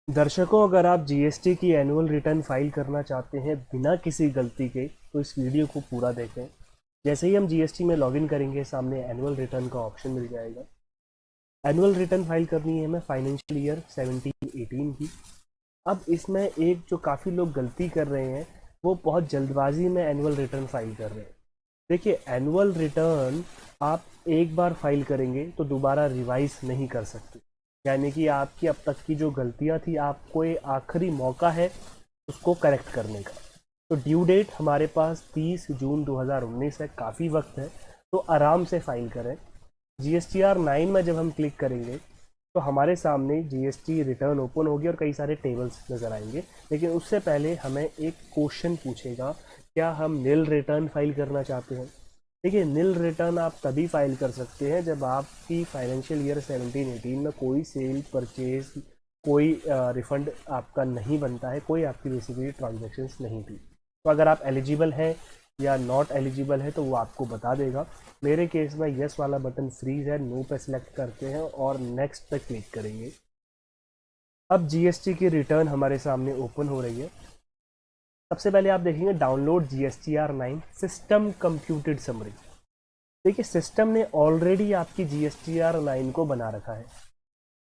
दर्शकों, अगर आप जीएसटी की एनुअल रिटर्न फाइल करना चाहते हैं बिना किसी गलती के तो इस वीडियो को पूरा देखें। जैसे ही हम जीएसटी में लॉगिन करेंगे सामने एनुअल रिटर्न का ऑप्शन मिल जाएगा। एनुअल रिटर्न फाइल करनी है हमें फाइनेंशियल ईयर 17-18 की। अब इसमें एक जो काफ़ी लोग गलती कर रहे हैं वो बहुत जल्दबाजी में एनुअल रिटर्न फाइल कर रहे हैं। देखिए, एनुअल रिटर्न आप एक बार फाइल करेंगे तो दोबारा रिवाइज नहीं कर सकते। यानी कि आपकी अब तक की जो गलतियां थी, आपको ये आखिरी मौका है उसको करेक्ट करने का। तो ड्यू डेट हमारे पास 30 जून 2019 है, काफ़ी वक्त है, तो आराम से फाइल करें। जीएसटीआर 9 में जब हम क्लिक करेंगे तो हमारे सामने जीएसटी रिटर्न ओपन होगी और कई सारे टेबल्स नज़र आएंगे। लेकिन उससे पहले हमें एक क्वेश्चन पूछेगा, क्या हम निल रिटर्न फाइल करना चाहते हैं। देखिए, निल रिटर्न आप तभी फाइल कर सकते हैं जब आपकी फाइनेंशियल ईयर 17-18 में कोई सेल परचेज, कोई रिफंड आपका नहीं बनता है, कोई आपकी बेसिकली ट्रांजेक्शन्स नहीं थी। तो अगर आप एलिजिबल हैं या नॉट एलिजिबल है तो वो आपको बता देगा। मेरे केस में यस वाला बटन फ्रीज है, नो पे सिलेक्ट करते हैं और नेक्स्ट पे क्लिक करेंगे। अब जीएसटी की रिटर्न हमारे सामने ओपन हो रही है। सबसे पहले आप देखेंगे download GSTR 9 system computed summary. देखिए, सिस्टम ने ऑलरेडी आपकी जीएसटीआर 9 को बना रखा है।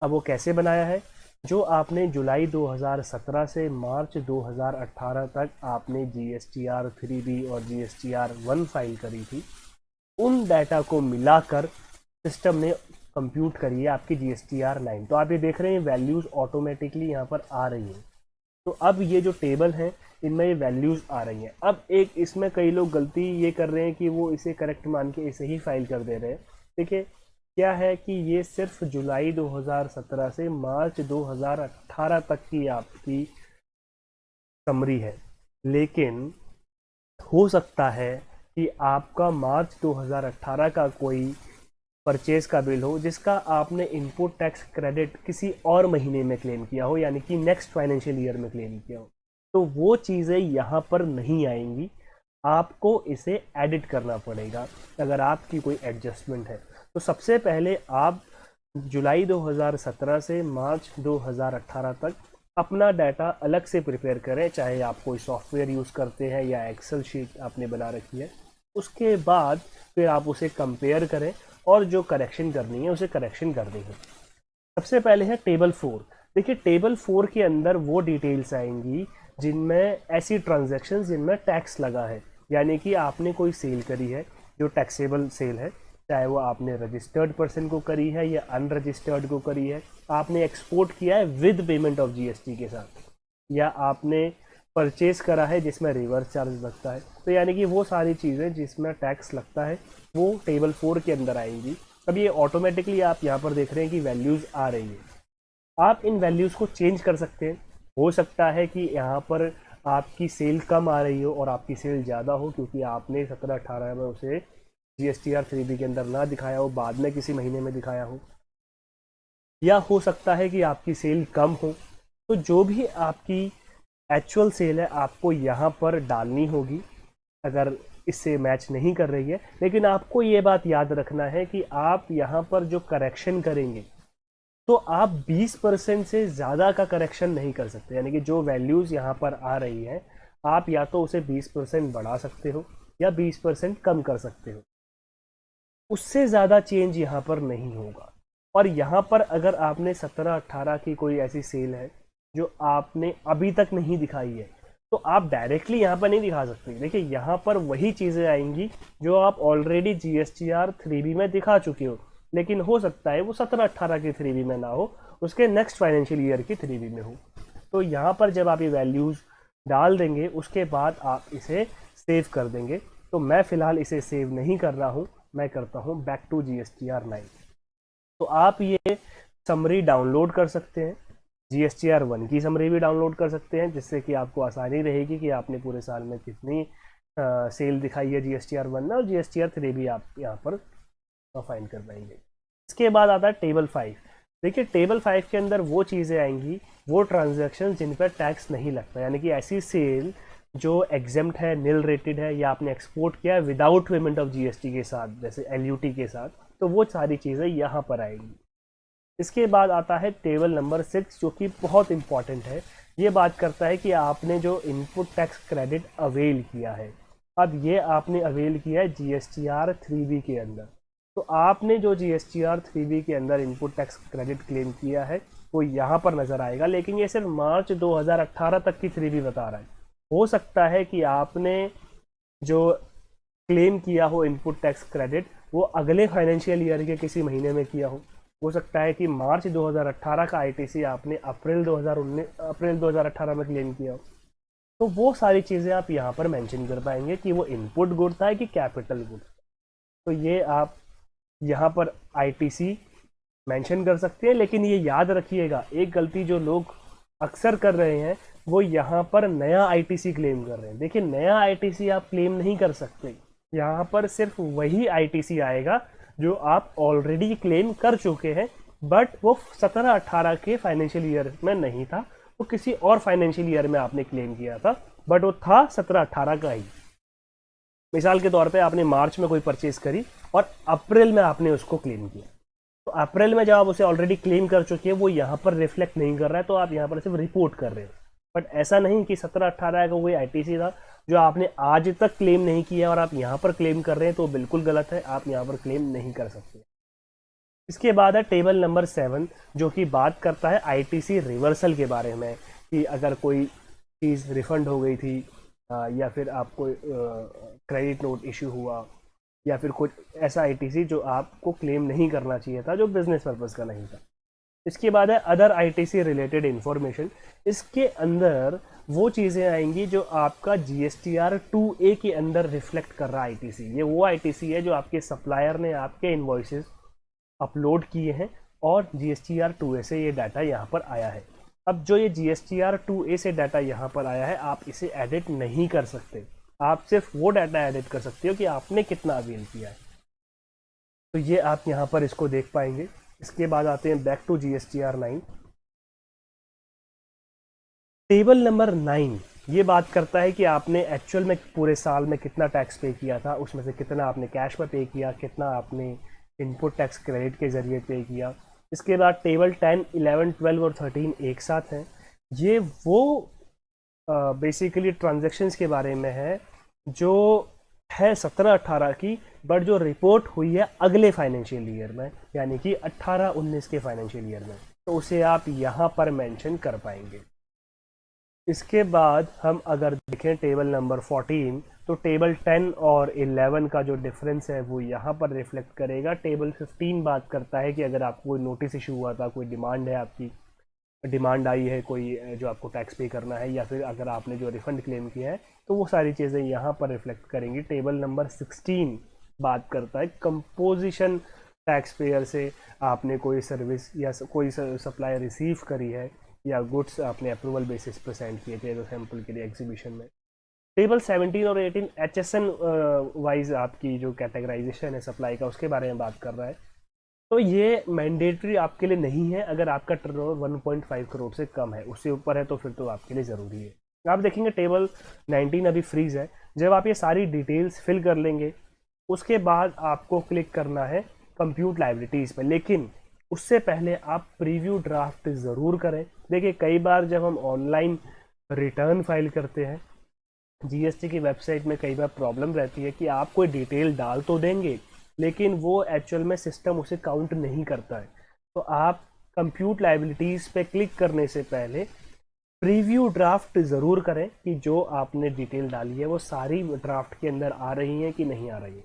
अब वो कैसे बनाया है? जो आपने जुलाई 2017 से मार्च 2018 तक आपने जीएसटीआर 3B और जीएसटीआर 1 फाइल करी थी, उन डाटा को मिलाकर सिस्टम ने कंप्यूट करी है आपकी जीएसटीआर 9। तो आप ये देख रहे हैं वैल्यूज़ ऑटोमेटिकली यहाँ पर आ रही हैं। तो अब ये जो टेबल है इनमें ये वैल्यूज़ आ रही हैं। अब एक इसमें कई लोग गलती ये कर रहे हैं कि वो इसे करेक्ट मान के इसे ही फाइल कर दे रहे हैं। देखिए, क्या है कि ये सिर्फ जुलाई 2017 से मार्च 2018 तक की आपकी समरी है। लेकिन हो सकता है कि आपका मार्च 2018 का कोई परचेज का बिल हो जिसका आपने इनपुट टैक्स क्रेडिट किसी और महीने में क्लेम किया हो, यानी कि नेक्स्ट फाइनेंशियल ईयर में क्लेम किया हो, तो वो चीज़ें यहाँ पर नहीं आएंगी। आपको इसे एडिट करना पड़ेगा अगर आपकी कोई एडजस्टमेंट है। तो सबसे पहले आप जुलाई 2017 से मार्च 2018 तक अपना डाटा अलग से प्रिपेयर करें, चाहे आप कोई सॉफ्टवेयर यूज़ करते हैं या एक्सेल शीट आपने बना रखी है। उसके बाद फिर आप उसे कंपेयर करें और जो करेक्शन करनी है उसे करेक्शन कर देंगे। सबसे पहले है टेबल 4। देखिए, टेबल 4 के अंदर वो डिटेल्स आएंगी जिनमें ऐसी ट्रांजैक्शंस जिनमें टैक्स लगा है, यानी कि आपने कोई सेल करी है जो टैक्सेबल सेल है, चाहे वो आपने रजिस्टर्ड पर्सन को करी है या अनरजिस्टर्ड को करी है, आपने एक्सपोर्ट किया है विद पेमेंट ऑफ जीएसटी के साथ, या आपने परचेज करा है जिसमें रिवर्स चार्ज लगता है। तो यानी कि वो सारी चीज़ें जिसमें टैक्स लगता है वो टेबल 4 के अंदर आएंगी। अब ये ऑटोमेटिकली आप यहाँ पर देख रहे हैं कि वैल्यूज़ आ रही है। आप इन वैल्यूज़ को चेंज कर सकते हैं। हो सकता है कि यहाँ पर आपकी सेल कम आ रही हो और आपकी सेल ज़्यादा हो क्योंकि आपने 17-18 में उसे जीएसटीआर 3B के अंदर ना दिखाया हो, बाद में किसी महीने में दिखाया हो। या हो सकता है कि आपकी सेल कम हो। तो जो भी आपकी एक्चुअल सेल है आपको यहाँ पर डालनी होगी अगर इससे मैच नहीं कर रही है। लेकिन आपको ये बात याद रखना है कि आप यहाँ पर जो करेक्शन करेंगे तो आप 20% से ज़्यादा का करेक्शन नहीं कर सकते। यानी कि जो वैल्यूज़ यहाँ पर आ रही है आप या तो उसे 20% बढ़ा सकते हो या 20% कम कर सकते हो, उससे ज़्यादा चेंज यहाँ पर नहीं होगा। और यहाँ पर अगर आपने 17-18 की कोई ऐसी सेल है जो आपने अभी तक नहीं दिखाई है तो आप डायरेक्टली यहाँ पर नहीं दिखा सकते। देखिए, यहाँ पर वही चीज़ें आएंगी जो आप ऑलरेडी जीएसटीआर 3B में दिखा चुके हो, लेकिन हो सकता है वो 17-18 की 3B में ना हो, उसके नेक्स्ट फाइनेंशियल ईयर की 3B में हो। तो यहाँ पर जब आप ये वैल्यूज़ डाल देंगे उसके बाद आप इसे सेव कर देंगे। तो मैं फ़िलहाल इसे सेव नहीं कर रहा हूँ, मैं करता हूँ बैक टू जीएसटीआर 9। तो आप ये समरी डाउनलोड कर सकते हैं, जीएसटीआर 1 की समरी भी डाउनलोड कर सकते हैं, जिससे कि आपको आसानी रहेगी कि आपने पूरे साल में कितनी सेल दिखाई है जीएसटीआर 1 में, और जीएसटीआर 3 भी आप यहाँ पर फाइंड कर पाएंगे। इसके बाद आता है टेबल 5। देखिए, टेबल 5 के अंदर वो चीज़ें आएंगी, वो ट्रांजैक्शन जिन पर टैक्स नहीं लगता, यानी कि ऐसी सेल जो एग्जेम्प्ट है, निल रेटेड है, या आपने एक्सपोर्ट किया है विदाउट पेमेंट ऑफ जीएसटी के साथ, जैसे एलयूटी के साथ, तो वो सारी चीज़ें यहाँ पर आएंगी। इसके बाद आता है टेबल नंबर 6 जो कि बहुत इंपॉर्टेंट है। ये बात करता है कि आपने जो इनपुट टैक्स क्रेडिट अवेल किया है, अब ये आपने अवेल किया है GSTR 3B के अंदर। तो आपने जो GSTR 3B के अंदर इनपुट टैक्स क्रेडिट क्लेम किया है वो यहाँ पर नज़र आएगा, लेकिन ये सिर्फ मार्च 2018 तक की 3B बता रहा है। हो सकता है कि आपने जो क्लेम किया हो इनपुट टैक्स क्रेडिट वो अगले फाइनेंशियल ईयर के किसी महीने में किया हो सकता है कि मार्च 2018 का ITC आपने अप्रैल 2018 में क्लेम किया हो। तो वो सारी चीज़ें आप यहाँ पर मेंशन कर पाएंगे कि वो इनपुट गुड था कि कैपिटल गुड। तो ये आप यहाँ पर ITC मेंशन कर सकते हैं, लेकिन ये याद रखिएगा एक गलती जो लोग अक्सर कर रहे हैं वो यहाँ पर नया ITC क्लेम कर रहे हैं। देखिए नया ITC आप क्लेम नहीं कर सकते, यहाँ पर सिर्फ वही ITC आएगा जो आप ऑलरेडी क्लेम कर चुके हैं, बट वो 17-18 के फाइनेंशियल ईयर में नहीं था, वो किसी और फाइनेंशियल ईयर में आपने क्लेम किया था, बट वो था 17-18 का ही। मिसाल के तौर पे आपने मार्च में कोई परचेज करी और अप्रैल में आपने उसको क्लेम किया, तो अप्रैल में जब आप उसे ऑलरेडी क्लेम कर चुके हैं वो यहाँ पर रिफ्लेक्ट नहीं कर रहा है, तो आप यहाँ पर सिर्फ रिपोर्ट कर रहे हो। बट ऐसा नहीं कि 17-18 का कोई ITC था जो आपने आज तक क्लेम नहीं किया और आप यहाँ पर क्लेम कर रहे हैं, तो बिल्कुल गलत है, आप यहाँ पर क्लेम नहीं कर सकते। इसके बाद है टेबल नंबर 7 जो कि बात करता है ITC रिवर्सल के बारे में, कि अगर कोई चीज़ रिफंड हो गई थी या फिर आपको क्रेडिट नोट इशू हुआ या फिर कुछ ऐसा ITC जो आपको क्लेम नहीं करना चाहिए था, जो बिजनेस पर्पज़ का नहीं था। इसके बाद है अदर ITC रिलेटेड इंफॉर्मेशन। इसके अंदर वो चीज़ें आएंगी जो आपका GSTR 2A के अंदर रिफ्लेक्ट कर रहा है ITC। ये वो ITC है जो आपके सप्लायर ने आपके इन्वॉइसेस अपलोड किए हैं और GSTR 2A से ये डाटा यहाँ पर आया है। अब जो ये GSTR 2A से डाटा यहाँ पर आया है आप इसे एडिट नहीं कर सकते, आप सिर्फ वो डाटा एडिट कर सकते हो कि आपने कितना अवेल किया है। तो ये आप यहाँ पर इसको देख पाएंगे। इसके बाद आते हैं back to GSTR 9। Table number 9 ये बात करता है कि आपने एक्चुअल में पूरे साल में कितना टैक्स पे किया था, उसमें से कितना आपने कैश में पे किया, कितना आपने इनपुट टैक्स क्रेडिट के ज़रिए पे किया। इसके बाद टेबल 10, 11, 12 और 13 एक साथ हैं। ये वो बेसिकली ट्रांजैक्शंस के बारे में है जो है 17-18 की, बट जो रिपोर्ट हुई है अगले फाइनेंशियल ईयर में, यानी कि 18-19 के फाइनेंशियल ईयर में, तो उसे आप यहाँ पर मेंशन कर पाएंगे। इसके बाद हम अगर देखें टेबल नंबर 14, तो टेबल 10 और 11 का जो डिफरेंस है वो यहाँ पर रिफ्लेक्ट करेगा। टेबल 15 बात करता है कि अगर आपको कोई नोटिस इशू हुआ था, कोई डिमांड है, आपकी डिमांड आई है कोई जो आपको टैक्स पे करना है, या फिर अगर आपने जो रिफंड क्लेम किया है, तो वो सारी चीज़ें यहाँ पर रिफ्लेक्ट करेंगी। टेबल नंबर 16 बात करता है कंपोजिशन टैक्स पेयर से आपने कोई सर्विस या कोई सप्लाई रिसीव करी है या गुड्स आपने अप्रूवल बेसिस पर सेंड किए थे तो सैंपल के लिए एग्जीबिशन में। टेबल 17 और 18 HSN वाइज आपकी जो कैटेगराइजेशन है सप्लाई का उसके बारे में बात कर रहा है। तो ये मैंडेटरी आपके लिए नहीं है अगर आपका टर्नओवर 1.5 करोड़ से कम है, उससे ऊपर है तो फिर तो आपके लिए ज़रूरी है। आप देखेंगे टेबल 19 अभी फ्रीज है। जब आप ये सारी डिटेल्स फिल कर लेंगे उसके बाद आपको क्लिक करना है कंप्यूट लायबिलिटीज़ पर, लेकिन उससे पहले आप प्रीव्यू ड्राफ्ट ज़रूर करें। देखिए कई बार जब हम ऑनलाइन रिटर्न फाइल करते हैं GST की वेबसाइट में कई बार प्रॉब्लम रहती है कि आप कोई डिटेल डाल तो देंगे लेकिन वो एक्चुअल में सिस्टम उसे काउंट नहीं करता है। तो आप कंप्यूट लायबिलिटीज़ पे क्लिक करने से पहले प्रीव्यू ड्राफ्ट ज़रूर करें कि जो आपने डिटेल डाली है वो सारी ड्राफ्ट के अंदर आ रही है कि नहीं आ रही है।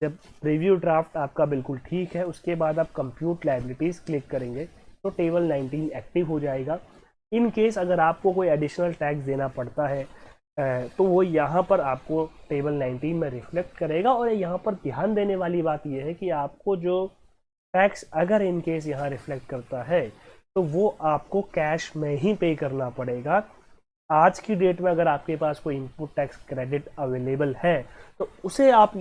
जब प्रीव्यू ड्राफ्ट आपका बिल्कुल ठीक है उसके बाद आप कंप्यूट लायबिलिटीज़ क्लिक करेंगे तो टेबल 19 एक्टिव हो जाएगा। इन केस अगर आपको कोई एडिशनल टैक्स देना पड़ता है तो वो यहाँ पर आपको टेबल 19 में रिफ्लेक्ट करेगा। और यहाँ पर ध्यान देने वाली बात यह है कि आपको जो टैक्स अगर इन केस यहाँ रिफ्लेक्ट करता है तो वो आपको कैश में ही पे करना पड़ेगा। आज की डेट में अगर आपके पास कोई इनपुट टैक्स क्रेडिट अवेलेबल है तो उसे आप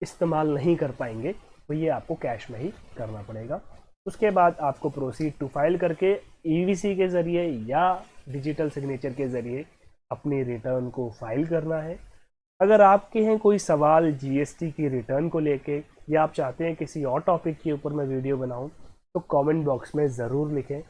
इस्तेमाल नहीं कर पाएंगे, तो ये आपको कैश में ही करना पड़ेगा। उसके बाद आपको प्रोसीड टू फाइल करके EVC के ज़रिए या डिजिटल सिग्नेचर के ज़रिए अपनी रिटर्न को फाइल करना है। अगर आपके हैं कोई सवाल GST की रिटर्न को लेके या आप चाहते हैं किसी और टॉपिक के ऊपर मैं वीडियो बनाऊं तो तो कमेंट बॉक्स में ज़रूर लिखें।